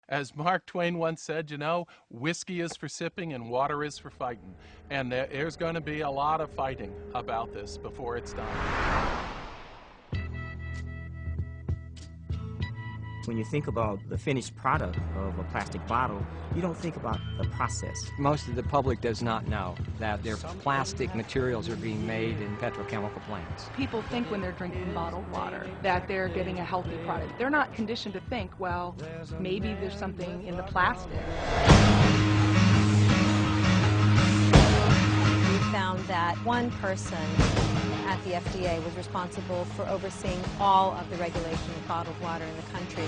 As Mark Twain once said, you know, whiskey is for sipping and water is for fighting. And there's going to be a lot of fighting about this before it's done. When you think about the finished product of a plastic bottle, you don't think about the process. Most of the public does not know that their plastic materials are being made in petrochemical plants. People think when they're drinking bottled water that they're getting a healthy product. They're not conditioned to think, well, maybe there's something in the plastic. We found that one person at the FDA was responsible for overseeing all of the regulation of bottled water in the country.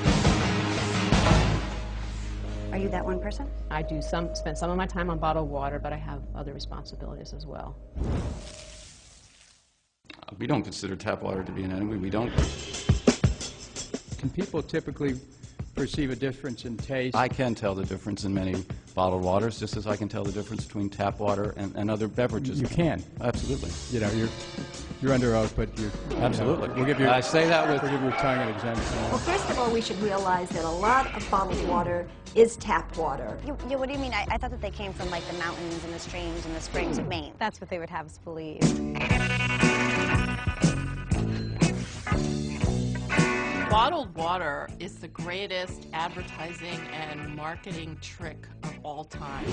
Are you that one person? I do spend some of my time on bottled water, but I have other responsibilities as well. We don't consider tap water to be an enemy. We don't. Can people typically perceive a difference in taste? I can tell the difference in many bottled waters, just as I can tell the difference between tap water and other beverages. You can. Absolutely. You know, you're under oath, but you absolutely. We'll give you. I say that with. We'll give your tongue an exemption. Well, first of all, we should realize that a lot of bottled water is tap water. Yeah, what do you mean? I thought that they came from like the mountains and the streams and the springs of Maine. That's what they would have us believe. Bottled water is the greatest advertising and marketing trick of all time.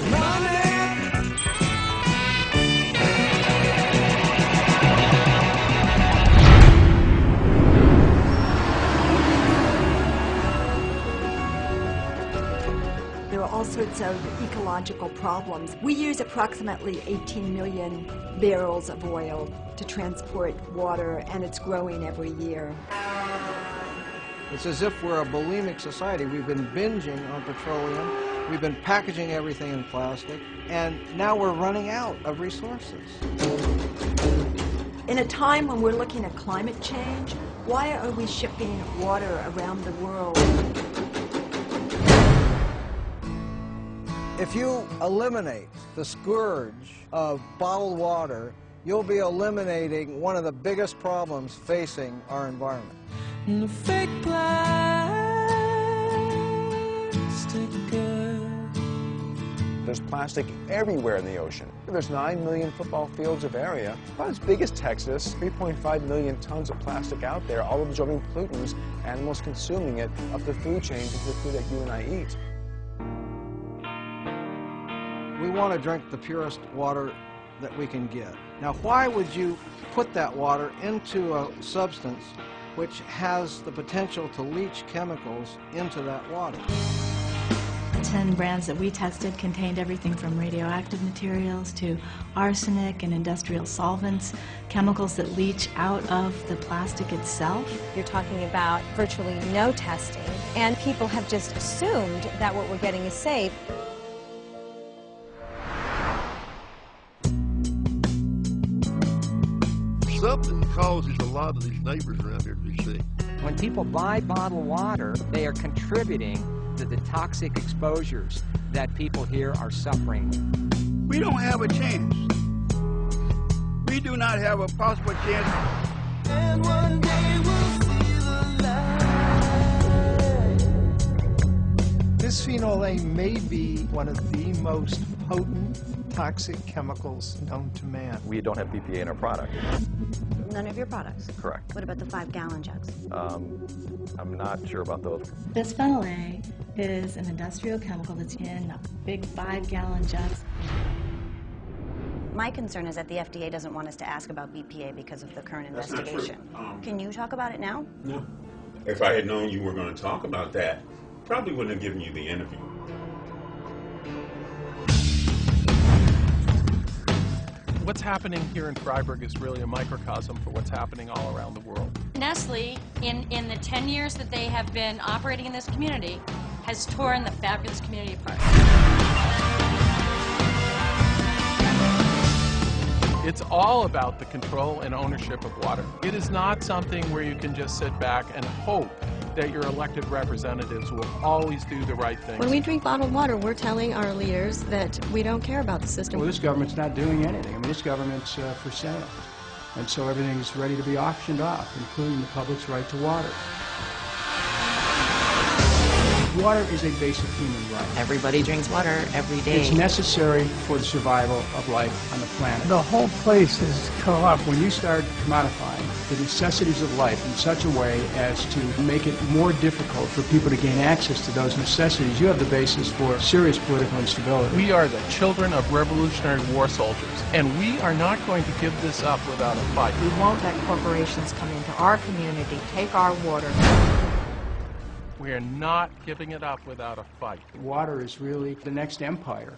There are all sorts of ecological problems. We use approximately 18 million barrels of oil to transport water, and it's growing every year. It's as if we're a bulimic society. We've been binging on petroleum, we've been packaging everything in plastic, and now we're running out of resources. In a time when we're looking at climate change, why are we shipping water around the world? If you eliminate the scourge of bottled water, you'll be eliminating one of the biggest problems facing our environment. The fake plastic girl. There's plastic everywhere in the ocean. There's 9 million football fields of area, about as big as Texas, 3.5 million tons of plastic out there, all absorbing pollutants, animals consuming it, up the food chain to the food that you and I eat. We want to drink the purest water that we can get. Now, why would you put that water into a substance which has the potential to leach chemicals into that water? 10 brands that we tested contained everything from radioactive materials to arsenic and industrial solvents, chemicals that leach out of the plastic itself. You're talking about virtually no testing, and people have just assumed that what we're getting is safe. Something causes a lot of these neighbors around here to be sick. When people buy bottled water, they are contributing to the toxic exposures that people here are suffering with. We don't have a chance. We do not have a possible chance. And one day we'll see the light. Bisphenol A may be one of the most potent toxic chemicals known to man. We don't have BPA in our product. None of your products? Correct. What about the 5-gallon jugs? I'm not sure about those. Bisphenol A is an industrial chemical that's in big 5-gallon jugs. My concern is that the FDA doesn't want us to ask about BPA because of the current investigation. Can you talk about it now? No. If I had known you were going to talk about that, probably wouldn't have given you the interview. What's happening here in Freiburg is really a microcosm for what's happening all around the world. Nestle, in the 10 years that they have been operating in this community, has torn the fabric of this community apart. It's all about the control and ownership of water. It is not something where you can just sit back and hope that your elected representatives will always do the right thing. When we drink bottled water, we're telling our leaders that we don't care about the system. Well, this government's not doing anything. I mean, this government's for sale. And so everything's ready to be auctioned off, including the public's right to water. Water is a basic human right. Everybody drinks water every day. It's necessary for the survival of life on the planet. The whole place is corrupt. When you start commodifying the necessities of life in such a way as to make it more difficult for people to gain access to those necessities, you have the basis for serious political instability. We are the children of Revolutionary War soldiers, and we are not going to give this up without a fight. We won't let corporations come into our community, take our water. We are not giving it up without a fight. Water is really the next empire.